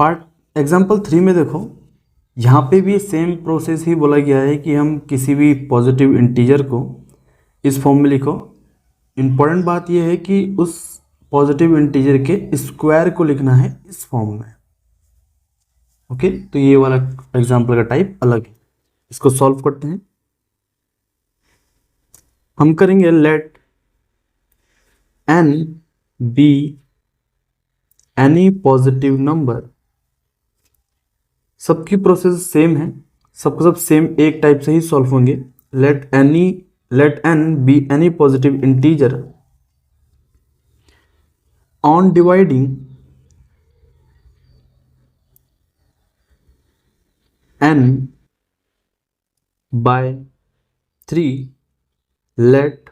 Part example 3 में देखो, यहाँ पे भी सेम प्रोसेस ही बोला गया है कि हम किसी भी पॉजिटिव इंटीजर को इस फॉर्म में लिखो। इम्पॉर्टेंट बात यह है कि उस पॉजिटिव इंटीजर के स्क्वायर को लिखना है इस फॉर्म में। ओके, तो ये वाला एग्जाम्पल का टाइप अलग है। इसको सॉल्व करते हैं। हम करेंगे let n be any positive number. सबकी प्रोसेस सेम है, सबको सब सेम एक टाइप से ही सॉल्व होंगे। Let n be any positive integer on dividing n by 3 let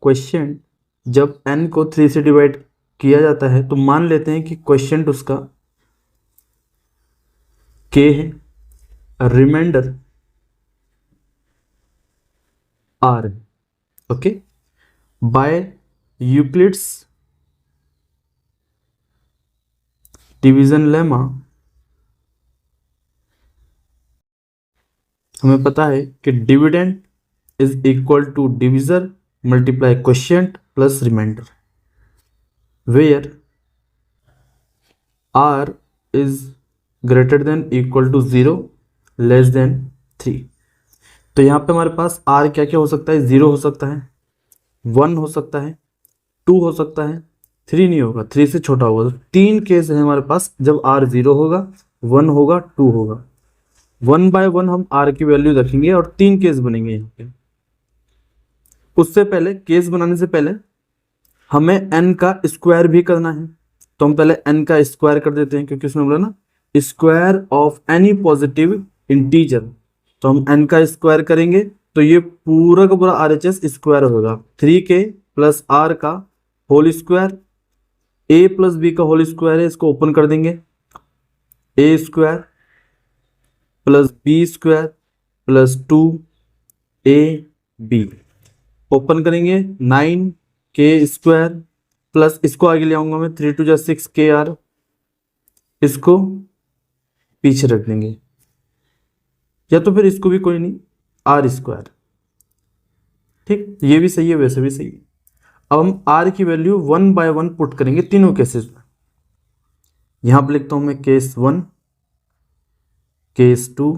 question, जब n को 3 से डिवाइड किया जाता है तो मान लेते हैं कि क्वेश्चन उसका k है, रिमाइंडर r है। Okay, by Euclid's division lemma हमें पता है कि dividend is equal to divisor multiply quotient plus remainder, where r is greater than equal to 0 less than 3। तो यहाँ पे हमारे पास r क्या क्या हो सकता है? 0 हो सकता है, 1 हो सकता है, 2 हो सकता है, 3 नहीं होगा, 3 से छोटा होगा। तो 3 केस है हमारे पास जब r 0 होगा, 1 होगा, 2 होगा। 1 बाय 1 हम r की वैल्यू रखेंगे और 3 केस बनेंगे यहाँ पे। उससे पहले, केस बनाने से पहले हमें n का स्क्वायर भी करना है, तो हम पहले n का स्क्वायर कर देते हैं, क्योंकि उसमें बोला ना square of any positive integer. तो हम n का स्क्वायर करेंगे तो ये पूरा का पूरा RHS स्क्वायर होगा। 3k प्लस r का whole square, a plus b का होल स्क्वायर है, इसको ओपन कर देंगे। a square plus b square plus 2ab open करेंगे। 9k स्क्वायर प्लस, इसको आगे ले आऊंगा मैं, 3 2 6kr, इसको पीछे रख देंगे, या तो फिर इसको भी कोई नहीं, r स्क्वायर। ठीक, ये भी सही है, वैसे भी सही है। अब हम r की वैल्यू 1 बाय 1 पुट करेंगे तीनों केसेस में। यहां पर लिखता हूं मैं केस 1, केस 2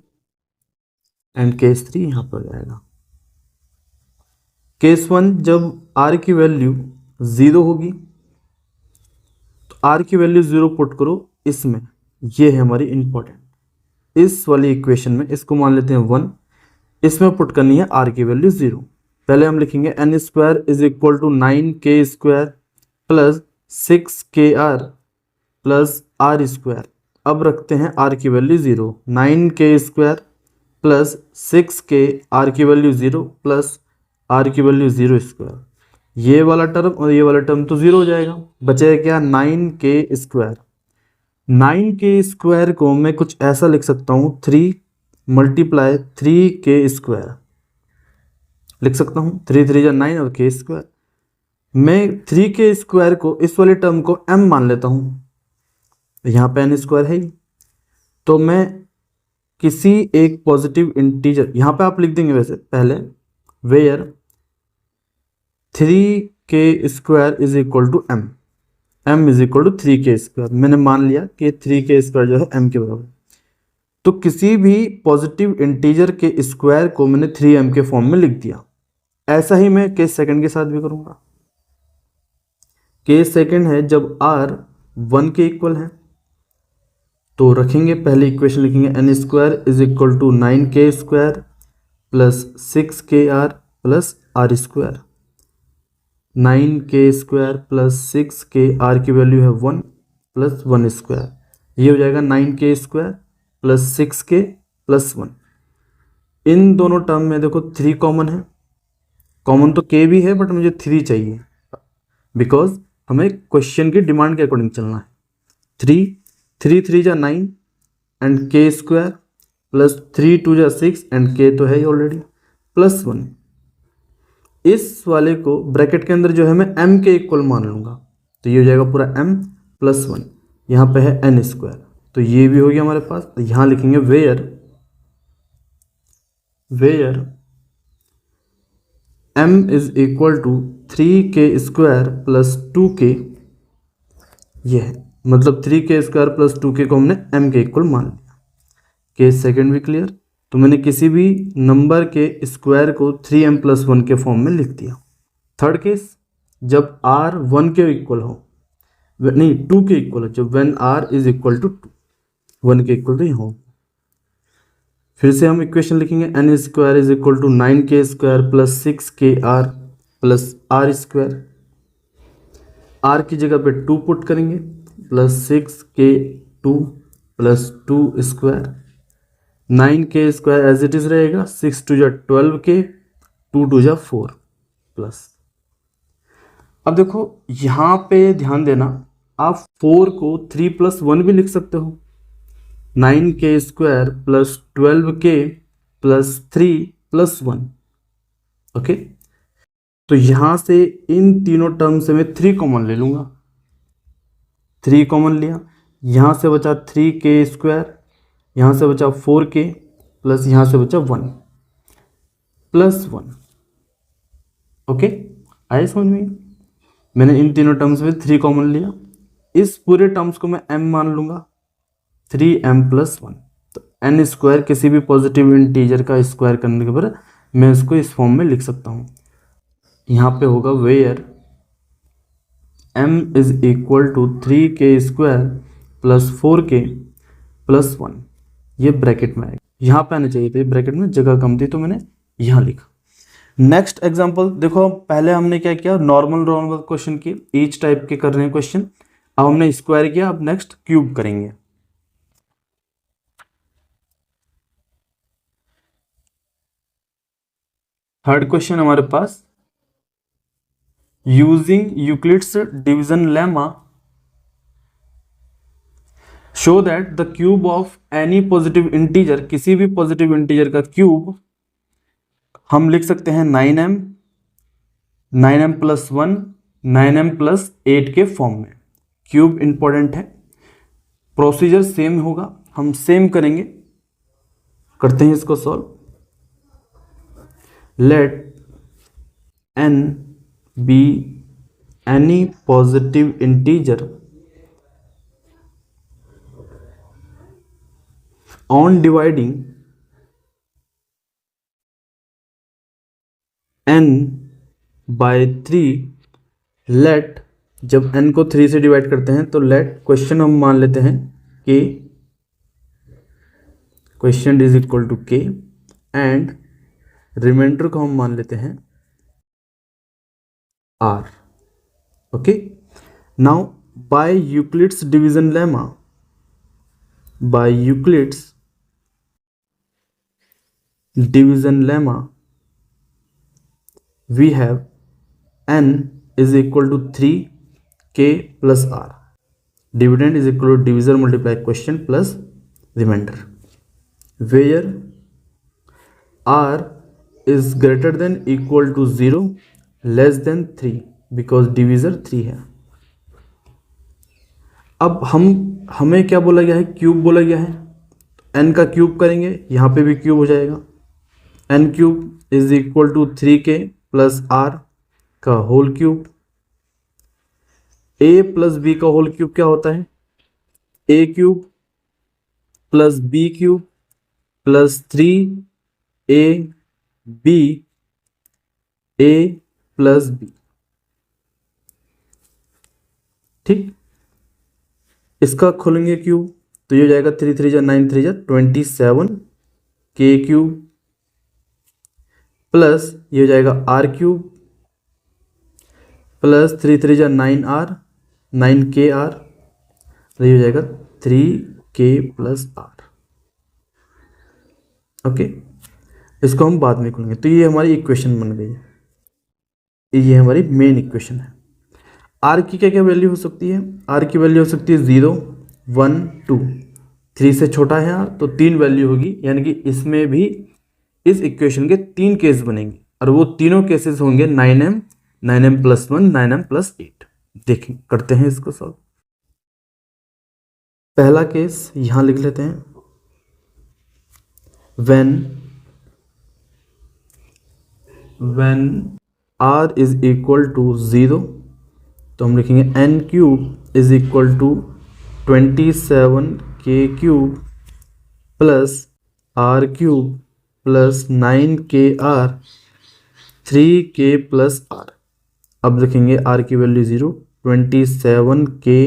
एंड केस 3, यहां पर जाएगा। केस 1, जब r की वैल्यू 0 होगी तो r की वैल्यू 0 पुट करो इसमें, ये है हमारी इंपॉर्टेंट, इस वाली इक्वेशन में। इसको मान लेते हैं 1, इसमें पुट करनी है r की वैल्यू 0। पहले हम लिखेंगे n square is equal to 9k square plus 6kr plus r square. अब रखते हैं r की value 0, 9k square plus 6k, r की वैल्यू 0 प्लस r की वैल्यू 0 स्क्वायर। ये वाला टर्म और ये वाला टर्म तो 0 हो जाएगा, बचेगा क्या? 9k square. 9k स्क्वायर को मैं कुछ ऐसा लिख सकता हूँ, 3 मल्टीप्लाई 3k स्क्वायर लिख सकता हूँ। 3 3 9 और k स्क्वायर। मैं 3k स्क्वायर को, इस वाले टर्म को m मान लेता हूँ, यहाँ पे n स्क्वायर है ही। तो मैं किसी एक पॉजिटिव इंटीजर, यहाँ पे आप लिख देंगे वैसे पहले, where 3k square is equal to m is equal to 3k square. मैंने मान लिया कि 3k स्क्वायर जो है m के बराबर। तो किसी भी पॉजिटिव इंटीजर के स्क्वायर को मैंने 3m के फॉर्म में लिख दिया। ऐसा ही मैं केस सेकंड के साथ भी करूंगा। केस सेकंड है जब r 1 के इक्वल है, तो रखेंगे, पहले इक्वेशन लिखेंगे n square is equal to 9k square plus 6kr plus r square. 9k square plus 6k, r की वैल्यू है 1 प्लस 1 स्क्वायर, ये हो जाएगा 9k square plus 6k plus 1। इन दोनों टर्म में देखो 3 कॉमन है, कॉमन तो k भी है बट मुझे 3 चाहिए, बिकॉज हमें क्वेश्चन की डिमांड के अकॉर्डिंग चलना है। 3 3 9 and k square plus 3 2 6 and k तो है ही ऑलरेडी, प्लस 1। इस वाले को ब्रैकेट के अंदर जो है मैं m के इक्वल मान लूंगा, तो ये हो जाएगा पूरा m प्लस 1। यहाँ पे है n स्क्वायर, तो ये भी हो गया हमारे पास। तो यहाँ लिखेंगे where m is equal to 3k² plus 2k, ये है मतलब 3k² प्लस 2k को हमने m के इक्वल मान लिया। केस सेकंड भी क्लियर। तो मैंने किसी भी नंबर के स्क्वायर को 3m प्लस 1 के फॉर्म में लिख दिया। थर्ड केस, जब r 1 के इक्वल हो, नहीं 2 के इक्वल हो, जब when r is equal to 1 के इक्वल तो यहाँ हो। फिर से हम इक्वेशन लिखेंगे n square is equal to 9k² plus 6kr plus r square. r की जगह पे 2 पुट करेंगे plus 6k2 plus 2 square. 9k² as it is रहेगा, 6 2 जा 12k, 2 2 जा 4 प्लस। अब देखो यहाँ पे ध्यान देना, आप 4 को 3 प्लस 1 भी लिख सकते हो। 9k² plus 12k plus 3 plus 1। Okay, तो यहां से इन तीनों टर्म से मैं 3 कॉमन ले लूंगा। 3 कॉमन लिया, यहां से बचा 3k², यहां से बचा 4k प्लस यहां से बचा 1 प्लस 1। ओके, आए समझ में? मैंने इन तीनों टर्म्स में 3 कॉमन लिया। इस पूरे टर्म्स को मैं m मान लूंगा, 3m प्लस 1। तो n स्क्वायर किसी भी पॉजिटिव इंटीजर का स्क्वायर करने के बाद मैं इसको इस फॉर्म में लिख सकता हूँ। यहाँ पे होगा where m is equal to 3k² plus 4k plus 1। ये ब्रैकेट में आएगा, यहाँ पे आना चाहिए था, ब्रैकेट में जगह कम थी तो मैंने यहाँ लिखा। नेक्स्ट एग्जाम्पल देखो, पहले हमने क्या किया, नॉर्मल क्वेश्चन की ईच टाइप के कर रहे हैं क्वेश्चन। अब हमने स्क्वायर किया, अब नेक्स्ट क्यूब करेंगे। थर्ड क्वेश्चन हमारे पास, using Euclid's division lemma show that the cube of any positive integer, किसी भी पॉजिटिव इंटीजर का क्यूब हम लिख सकते हैं 9m, 9m plus 1, 9m plus 8 के फॉर्म में। क्यूब इंपॉर्टेंट है, प्रोसीजर सेम होगा, हम सेम करेंगे। करते हैं इसको सॉल्व। लेट n be any positive integer on dividing n by 3। let, जब n को 3 से डिवाइड करते हैं तो let क्वेश्चन हम मान लेते हैं k, question is equal to k, and remainder को हम मान लेते हैं r। Okay, now by Euclid's division lemma, by Euclid's division lemma we have n is equal to 3k plus r। Dividend is equal to divisor multiply question plus remainder. Where r is greater than equal to 0 less than 3, because divisor 3 है। अब हमें क्या बोला गया है, cube बोला गया है, तो n का क्यूब करेंगे, यहाँ पे भी क्यूब हो जाएगा। n cube is equal to 3k plus r का whole cube. a plus b का होल क्यूब क्या होता है, a cube plus b cube plus 3ab a plus b। ठीक, इसका खोलेंगे क्यूब तो ये हो जाएगा 3 3 जा 9 3 जा 27 k क्यूब प्लस ये हो जाएगा r क्यूब प्लस 3 3 जा 9r 9kr, तो ये हो जाएगा 3k प्लस r। ओके, इसको हम बाद में खोलेंगे। तो ये हमारी इक्वेशन बन गई है, ये हमारी मेन इक्वेशन है। r की क्या क्या वैल्यू हो सकती है, r की वैल्यू हो सकती है 0 1 2। 3 से छोटा है r तो 3 वैल्यू होगी, यानी कि इसमें भी इस इक्वेशन के 3 केस बनेंगे, और वो तीनों केसेस होंगे 9m, 9m plus 1, 9m plus 8। देखें, करते हैं इसको सॉल्व। पहला केस यहाँ लिख लेते हैं, when r is equal to 0, तो हम लिखेंगे n cube is equal to 27k cube plus r cube plus 9kr 3k plus r। अब लिखेंगे r की value 0, 27k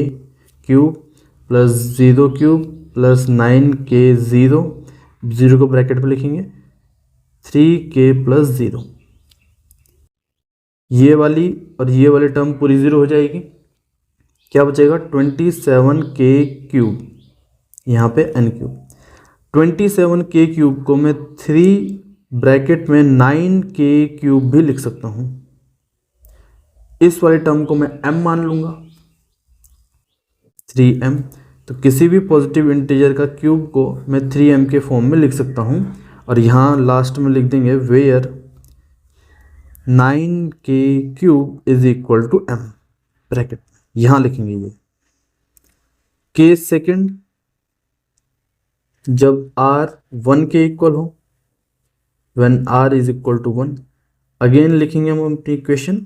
cube plus 0 cube plus 9k 0 को ब्रैकेट पे लिखेंगे 3k प्लस 0। ये वाली और ये वाली टर्म पूरी 0 हो जाएगी। क्या बचेगा? 27k क्यूब, यहाँ पे n क्यूब। 27k क्यूब को मैं 3 ब्रैकेट में 9k क्यूब भी लिख सकता हूँ। इस वाली टर्म को मैं m मान लूँगा, 3m। तो किसी भी पॉजिटिव इंटीजर का क्यूब को मैं 3m के फॉर्म में लिख सकता हूँ। और यहाँ लास्ट में लिख देंगे where 9k cube is equal to m, bracket यहाँ लिखेंगे ये। केस सेकंड, जब r 1 के इक्वल हो, when r is equal to 1, again लिखेंगे हम अपनी equation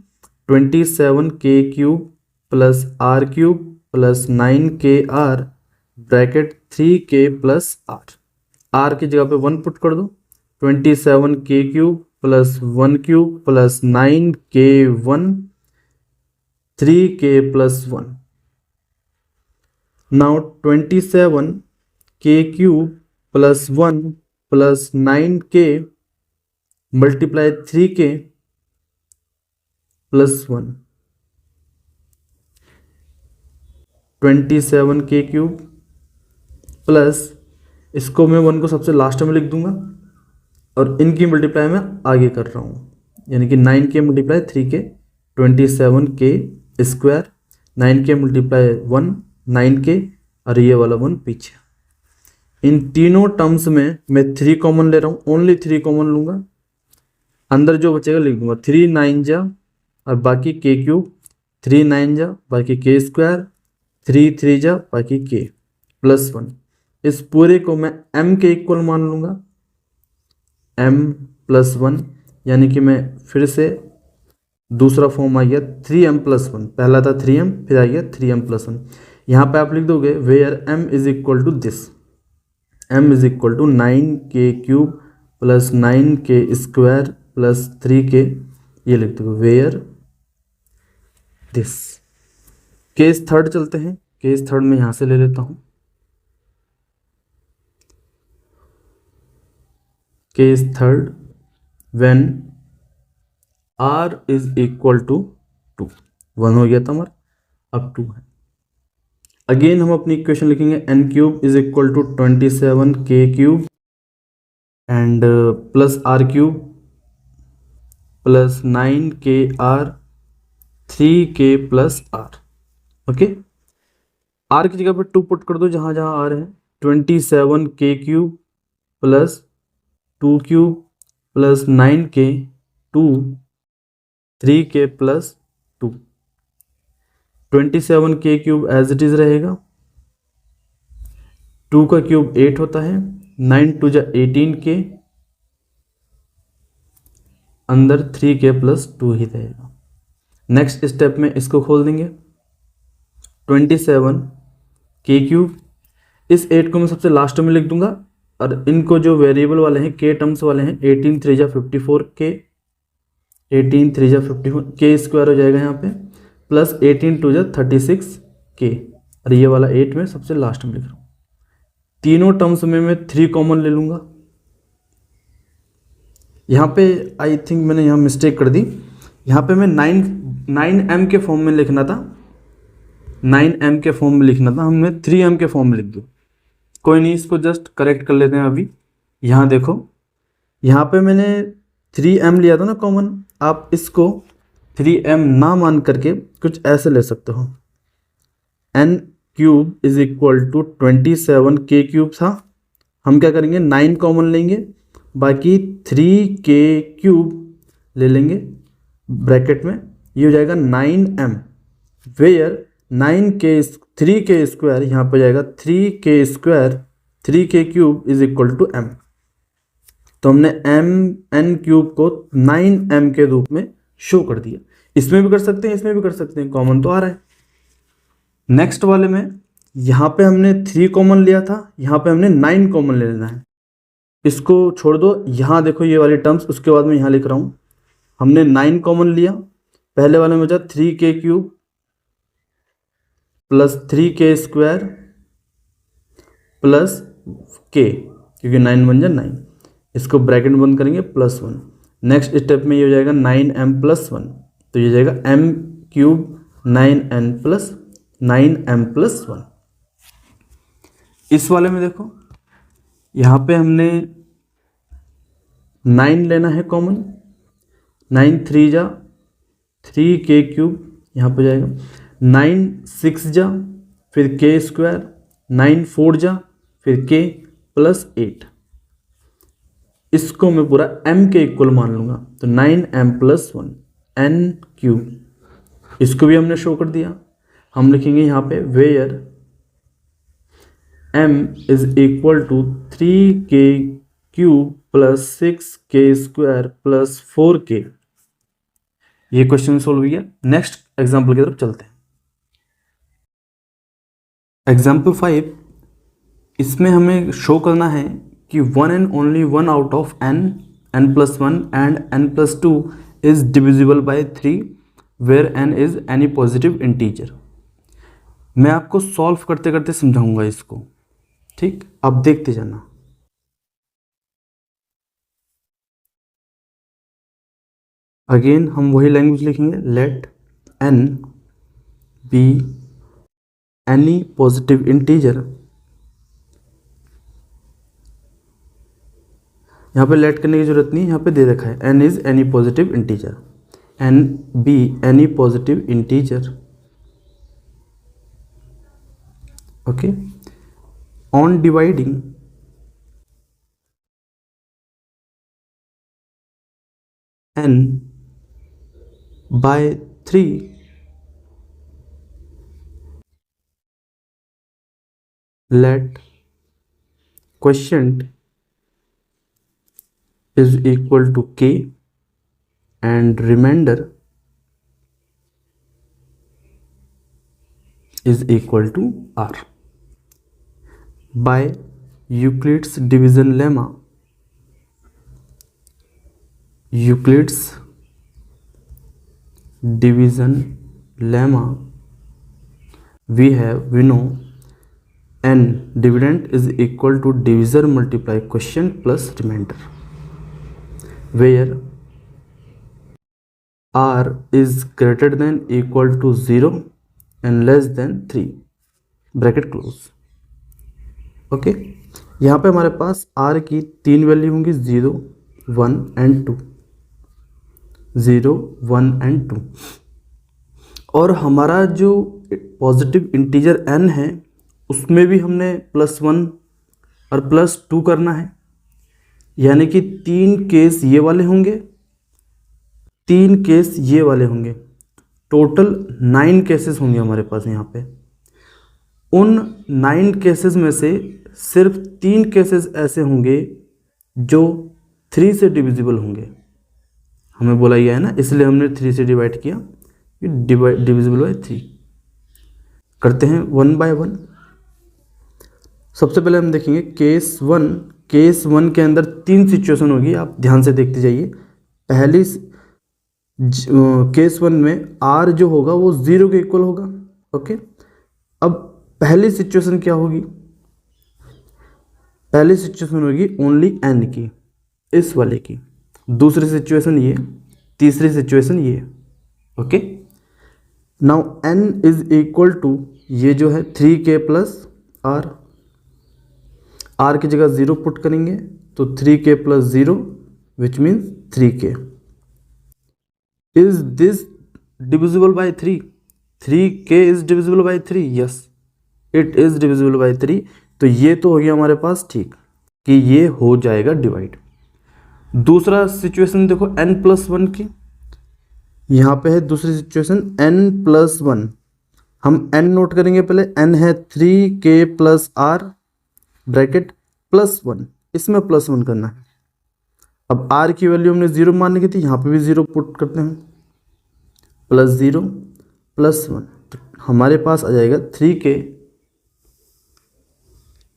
27k cube plus r cube plus 9kr bracket 3k plus r की जगह पे 1 पुट कर दो, 27k cube plus 1 cube plus 9k1 3k plus 1। Now 27k cube plus 1 plus 9k multiply 3k plus 1, 27k cube plus, इसको मैं 1 को सबसे last में लिख दूंगा और इनकी मल्टीप्लाई मैं आगे कर रहा हूँ, यानी कि 9k multiply 3k 27k square, 9k multiply 1 9k और ये वाला 1 पीछे। इन तीनों टर्म्स में मैं 3 कॉमन ले रहा हूँ, ओनली 3 कॉमन लूँगा, अंदर जो बचेगा लिख दूंगा 3 9 जा और बाकी k क्यूब, 3 9 जा बाकी k स्क्वायर, 3 3 जा बाकी k प्लस 1। इस पूरे को मैं m के इक्वल मान लूँगा, m प्लस 1, यानी कि मैं फिर से दूसरा फॉर्म आ गया 3m प्लस 1, पहला था 3m फिर आ गया 3m प्लस 1। यहाँ पे आप लिख दोगे where m is equal to this, m is equal to 9k cube plus 9k square plus 3k, ये लिख दोगे वेयर दिस। केस थर्ड चलते हैं, केस थर्ड में यहाँ से ले लेता हूँ। Case third, when r is equal to 2, 1 हो गया था हमारा, अब 2 है। अगेन हम अपनी इक्वेशन लिखेंगे n cube is equal to 27k cube and plus r cube plus 9kr 3k plus r। Okay, r की जगह पर 2 पुट कर दो जहाँ जहाँ r है, 27k cube plus 2 cube plus 9k 2 3k plus 2, 27k cube as it is रहेगा, 2 का क्यूब 8 होता है, 9 2 जा 18k, अंदर 3k प्लस 2 ही रहेगा। नेक्स्ट स्टेप में इसको खोल देंगे, 27k क्यूब, इस 8 को मैं सबसे लास्ट में लिख दूंगा और इनको जो वेरिएबल वाले हैं k टर्म्स वाले हैं, 18 3 जा 54k, 18 3 जा 54 k स्क्वायर हो जाएगा यहाँ पे, प्लस 18 2 जा 36k और ये वाला 8 में सबसे लास्ट में लिख रहा हूँ। तीनों टर्म्स में मैं 3 कॉमन ले लूँगा। यहाँ पे आई थिंक मैंने यहाँ मिस्टेक कर दी, यहाँ पे मैं 9m के फॉर्म में लिखना था, 9m के फॉर्म में लिखना था, हमने 3m के फॉर्म में लिख दो। कोई नहीं, इसको जस्ट करेक्ट कर लेते हैं अभी। यहाँ देखो, यहाँ पे मैंने 3m लिया था ना कॉमन, आप इसको 3m ना मान करके कुछ ऐसे ले सकते हो, n cube is equal to 27k cube था, हम क्या करेंगे 9 कॉमन लेंगे, बाकी 3k क्यूब ले लेंगे ब्रैकेट में, ये हो जाएगा 9m, वेयर 9k 3k² यहाँ पे जाएगा 3k², 3k³ is equal to m। तो हमने n³ को 9m के रूप में शो कर दिया। इसमें भी कर सकते हैं, इसमें भी कर सकते हैं, कॉमन तो आ रहा है। नेक्स्ट वाले में यहाँ पे हमने 3 कॉमन लिया था, यहाँ पे हमने 9 कॉमन ले लेना है। इसको छोड़ दो, यहाँ देखो ये वाली टर्म्स, उसके बाद मैं यहाँ लिख रहा हूँ। हमने 9 कॉमन लिया, पहले वाले में बचा 3k³ plus 3k² plus k, क्योंकि 9 1 जा 9, इसको ब्रैकेट बंद करेंगे +1। नेक्स्ट स्टेप में ये हो जाएगा 9m+1, तो ये जाएगा m³ 9m+1। इस वाले में देखो यहाँ पे हमने 9 लेना है कॉमन, 9 3 जा 3k³, यहाँ पे जाएगा 9 6 जा फिर k², 9 4 जा फिर k प्लस 8। इसको मैं पूरा m के इक्वल मान लूँगा, तो 9m+1 n³। इसको भी हमने शो कर दिया। हम लिखेंगे यहाँ पे where m is equal to 3k³ plus 6k² plus 4k। ये क्वेश्चन सोल्व हो गया। नेक्स्ट एग्जाम्पल की तरफ चलते हैं। एग्जाम्पल 5, इसमें हमें शो करना है कि one and only one out of n+1 and n+2 is divisible by 3 where n is any positive integer. मैं आपको सॉल्व करते करते समझाऊंगा इसको, ठीक? अब देखते जाना। अगेन हम वही लैंग्वेज लिखेंगे, let n be any positive integer. यहाँ पे लेट करने की जरूरत नहीं, यहाँ पे दे रखा है n is any positive integer, n be any positive integer, okay. On dividing n by 3 let quotient is equal to k and remainder is equal to r. By Euclid's division lemma, we know n dividend is equal to divisor multiply quotient plus remainder, where r is greater than equal to 0 and less than 3 bracket close, okay. यहाँ पे हमारे पास r की 3 value होंगी, 0 1 and 2, 0 1 and 2। और हमारा जो positive integer n है उसमें भी हमने +1 और +2 करना है, यानी कि 3 केस ये वाले होंगे, 3 केस ये वाले होंगे, टोटल 9 केसेस होंगे हमारे पास यहाँ पे। उन 9 केसेस में से सिर्फ 3 केसेस ऐसे होंगे जो 3 से डिविजिबल होंगे। हमें बोला गया है ना, इसलिए हमने 3 से डिवाइड किया, डिविजिबल बाय 3। करते हैं 1 बाय 1। सबसे पहले हम देखेंगे केस 1। केस 1 के अंदर 3 सिचुएशन होगी, आप ध्यान से देखते जाइए। पहली केस 1 में r जो होगा वो 0 के इक्वल होगा, ओके। अब पहली सिचुएशन क्या होगी? पहली सिचुएशन होगी ओनली n की, इस वाले की। दूसरी सिचुएशन ये, तीसरी सिचुएशन ये, okay. Now n is equal to ये जो है 3k प्लस r, r की जगह 0 पुट करेंगे तो 3k plus 0 which means 3k। Is this divisible by 3? 3k is divisible by 3? Yes, it is divisible by 3। तो ये तो हो गया हमारे पास, ठीक, कि ये हो जाएगा डिवाइड। दूसरा सिचुएशन देखो n+1 की, यहाँ पे है दूसरी सिचुएशन n+1। हम n नोट करेंगे पहले। n है 3k प्लस r ब्रैकेट +1, इसमें +1 करना है। अब r की वैल्यू हमने 0 मानने की थी, यहाँ पे भी 0 पुट करते हैं, +0 +1, तो हमारे पास आ जाएगा 3k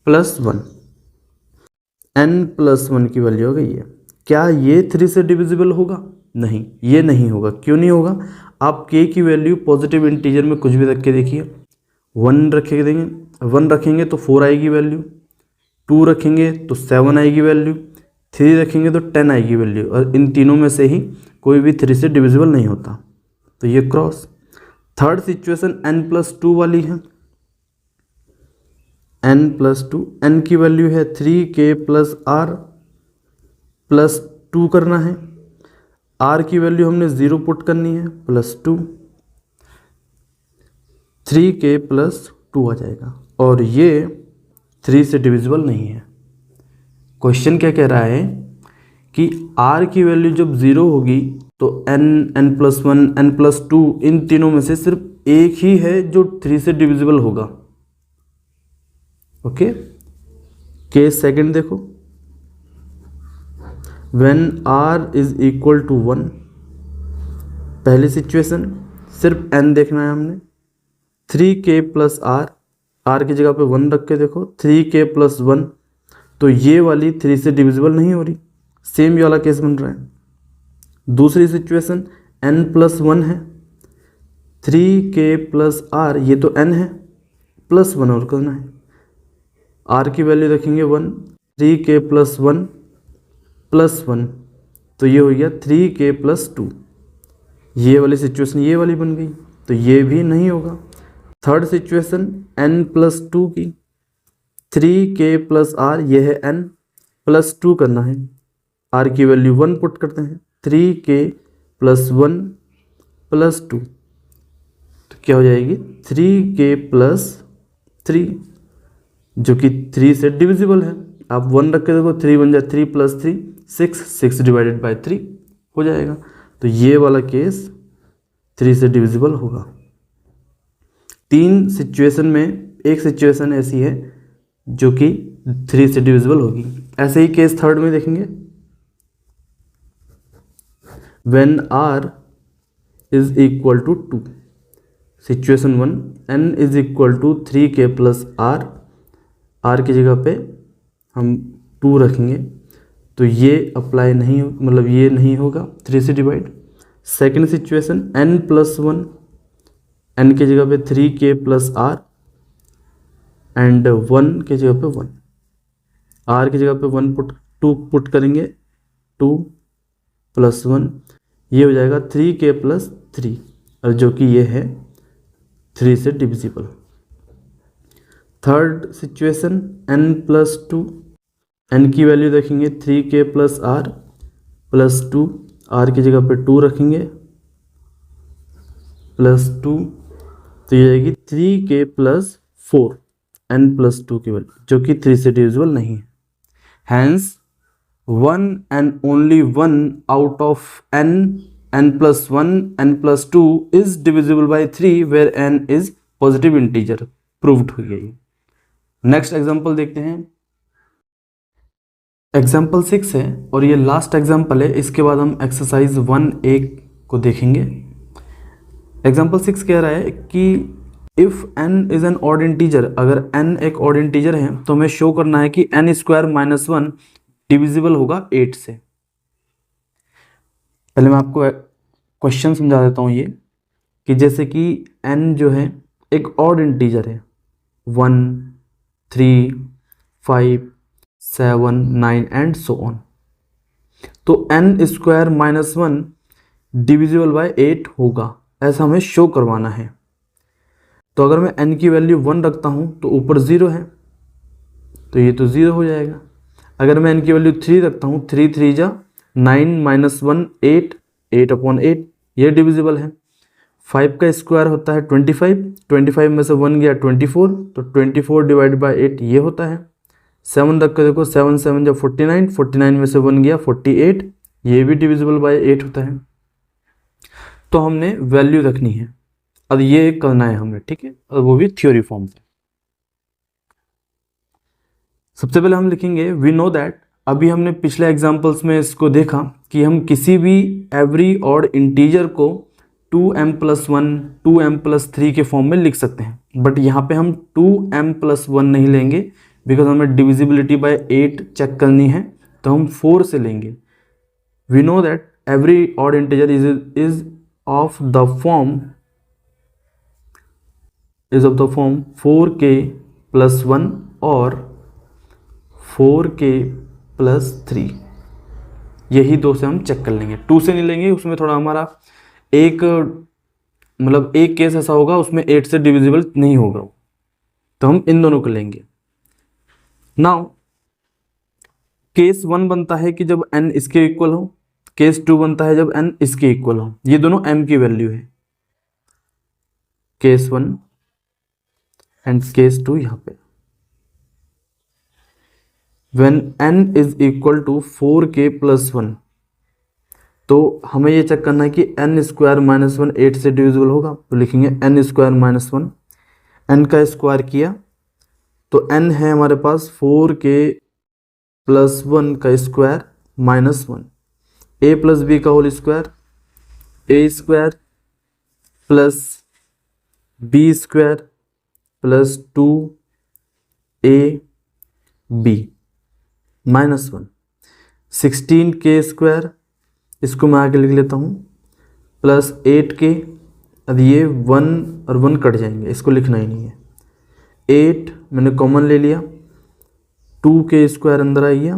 +1, n+1 की वैल्यू हो गई है। क्या ये 3 से डिविजिबल होगा? नहीं, ये नहीं होगा। क्यों नहीं होगा? आप k की वैल्यू पॉजिटिव इंटीजर में कुछ भी रख के देखिए। 1 रखेंगे तो 4 आएगी वैल्यू, 2 रखेंगे तो 7 आएगी वैल्यू, 3 रखेंगे तो 10 आएगी वैल्यू, और इन तीनों में से ही कोई भी 3 से डिविजिबल नहीं होता, तो ये क्रॉस। थर्ड सिचुएशन n+2 वाली है। n+2, n की वैल्यू है 3k प्लस r प्लस 2 करना है। r की वैल्यू हमने 0 पुट करनी है, +2, 3k प्लस 2 आ जाएगा, और ये 3 से डिविजिबल नहीं है। क्वेश्चन क्या कह रहा है कि r की वैल्यू जब 0 होगी तो n, n+1, n+2 इन तीनों में से सिर्फ एक ही है जो 3 से डिविजिबल होगा। ओके, केस सेकंड देखो, when r is equal to 1, पहली सिचुएशन सिर्फ n देखना है हमने, 3k प्लस r की जगह पे 1 रख के देखो, 3k प्लस 1, तो ये वाली 3 से डिविजिबल नहीं हो रही, सेम ये वाला केस बन रहा है। दूसरी सिचुएशन n+1 है, 3k प्लस r, ये तो n है, +1 और करना है, r की वैल्यू रखेंगे 1, 3k प्लस 1 +1, तो ये हो गया 3k प्लस 2। ये वाली सिचुएशन ये वाली बन गई, तो ये भी नहीं होगा। थर्ड सिचुएशन n+2 की, 3k प्लस r, ये है n, +2 करना है, r की वैल्यू 1 पुट करते हैं, 3k प्लस 1 प्लस 2, तो क्या हो जाएगी 3k प्लस 3, जो कि 3 से डिविजिबल है। आप 1 रख के देखो, 3 बन जाए 3 प्लस 3 6, 6 डिवाइडेड बाई 3 हो जाएगा, तो ये वाला केस 3 से डिविजिबल होगा। 3 सिचुएशन में एक सिचुएशन ऐसी है जो कि 3 से डिविजिबल होगी। ऐसे ही केस थर्ड में देखेंगे, when r is equal to 2, situation 1, n is equal to 3k plus r की जगह पे हम 2 रखेंगे, तो ये अप्लाई नहीं, मतलब ये नहीं होगा 3 से divide. Second situation n+1, n की जगह पे 3k प्लस r एंड 1 की जगह पे 1, r की जगह पे 2 पुट करेंगे, 2 प्लस 1, ये हो जाएगा 3k प्लस 3, और जो कि ये है 3 से divisible. Third situation n+2, n की वैल्यू देखेंगे 3k plus r plus 2, r की जगह पे 2 रखेंगे, प्लस 2, तो ये जाएगी 3k प्लस 4, n+2 की वैल्यू, जो कि 3 से डिविजिबल नहीं है। Hence 1 and only 1 out of n+1, n+2 is divisible by 3 where n is positive integer, proved हो गई। नेक्स्ट एग्जांपल देखते हैं, एग्जाम्पल 6 है और ये लास्ट एग्जाम्पल है, इसके बाद हम एक्सरसाइज 1A को देखेंगे। एग्जाम्पल 6 कह रहा है कि if n is an odd integer, अगर n एक ऑड इंटीजर है तो हमें शो करना है कि n² - 1 डिविजिबल होगा 8 से। पहले मैं आपको क्वेश्चन समझा देता हूँ ये, कि जैसे कि n जो है एक ऑड इंटीजर है, 1, 3, 5, 7, 9 एंड सो ऑन, तो n² - 1 डिविजिबल बाय 8 होगा, ऐसा हमें शो करवाना है। तो अगर मैं n की वैल्यू 1 रखता हूँ तो ऊपर 0 है, तो ये तो 0 हो जाएगा। अगर मैं n की वैल्यू 3 रखता हूँ, 3 3 जा 9 - 1 8, 8/8, ये डिविजिबल है। 5 का स्क्वायर होता है 25, 25 में से 1 गया 24, तो 24 डिवाइड बाई 8 ये होता है। 7 रख कर देखो, 7 7 जब 49, 49 में से 1 गया 48, ये भी डिविजिबल बाय 8 होता है। तो हमने वैल्यू रखनी है, अब ये करना है हमें, ठीक है, और वो भी थ्योरी फॉर्म से। सबसे पहले हम लिखेंगे वी नो दैट, अभी हमने पिछले एग्जांपल्स में इसको देखा कि हम किसी भी एवरी ऑड इंटीजर को 2m+1 2m+3 के फॉर्म में लिख सकते हैं, बट यहाँ पे हम 2m+1 नहीं लेंगे बिकॉज हमें डिविजिबिलिटी बाय 8 चेक करनी है, तो हम 4 से लेंगे। We know that every odd integer is of the form 4k+1 और 4k+3, यही दो से हम चेक कर लेंगे, 2 से नहीं लेंगे, उसमें थोड़ा हमारा एक मतलब एक केस ऐसा होगा उसमें 8 से डिविजिबल नहीं होगा, तो हम इन दोनों को लेंगे। नाउ केस 1 बनता है कि जब n इसके इक्वल हो, केस 2 बनता है जब n इसके इक्वल हो, ये दोनों m की वैल्यू है, केस 1 एंड केस 2 यहाँ पे। when n is equal to 4k+1, तो हमें ये चेक करना है कि n² - 1 8 से डिविजिबल होगा, तो लिखेंगे n² - 1, n का स्क्वायर किया तो n है हमारे पास 4k+1 का स्क्वायर -1, a + b का whole square, a² + b² + 2ab -1, 16k², इसको मैं आगे लिख लेता हूँ, प्लस 8k, अब ये 1 और 1 कट जाएंगे, इसको लिखना ही नहीं है, 8 मैंने कॉमन ले लिया, 2k² अंदर आ गया,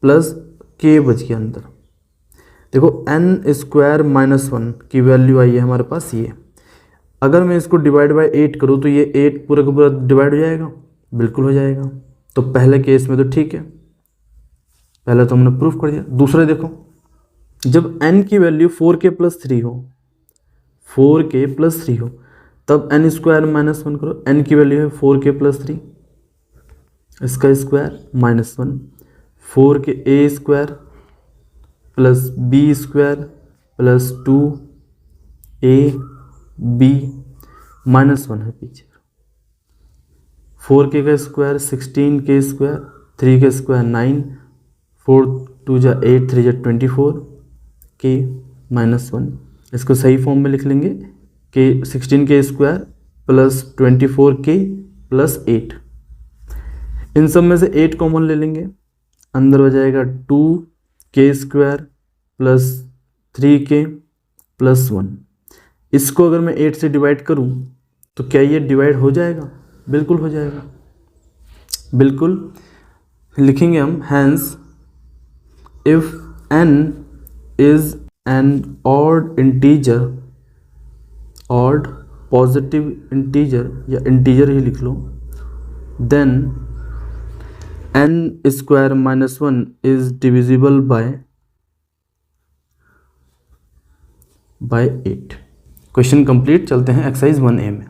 प्लस k बच गया अंदर। देखो n² - 1 की वैल्यू आई है हमारे पास ये, अगर मैं इसको डिवाइड बाय 8 करूँ तो ये 8 पूरा का पूरा डिवाइड हो जाएगा, बिल्कुल हो जाएगा, तो पहले केस में तो ठीक है, पहले तो हमने प्रूफ कर दिया। दूसरे देखो, जब n की वैल्यू 4k+3 हो, 4k+3 हो, तब n² - 1 करो, n की वैल्यू है 4k+3, इसका स्क्वायर -1, 4ka² + b² + 2ab -1 है पीछे, 4k का स्क्वायर 16k², 3 का स्क्वायर 9, 4 2 जा 8, 3 जा 24 k -1, इसको सही फॉर्म में लिख लेंगे कि 16k² + 24k + 8, इन सब में से 8 कॉमन ले लेंगे, अंदर हो जाएगा 2k² + 3k + 1, इसको अगर मैं 8 से डिवाइड करूं तो क्या ये डिवाइड हो जाएगा, बिल्कुल हो जाएगा, बिल्कुल लिखेंगे हम, hence if n is an odd integer, odd positive integer या इंटीजर ही लिख लो, then n² - 1 is divisible by 8। Question complete. चलते हैं एक्सरसाइज 1A में।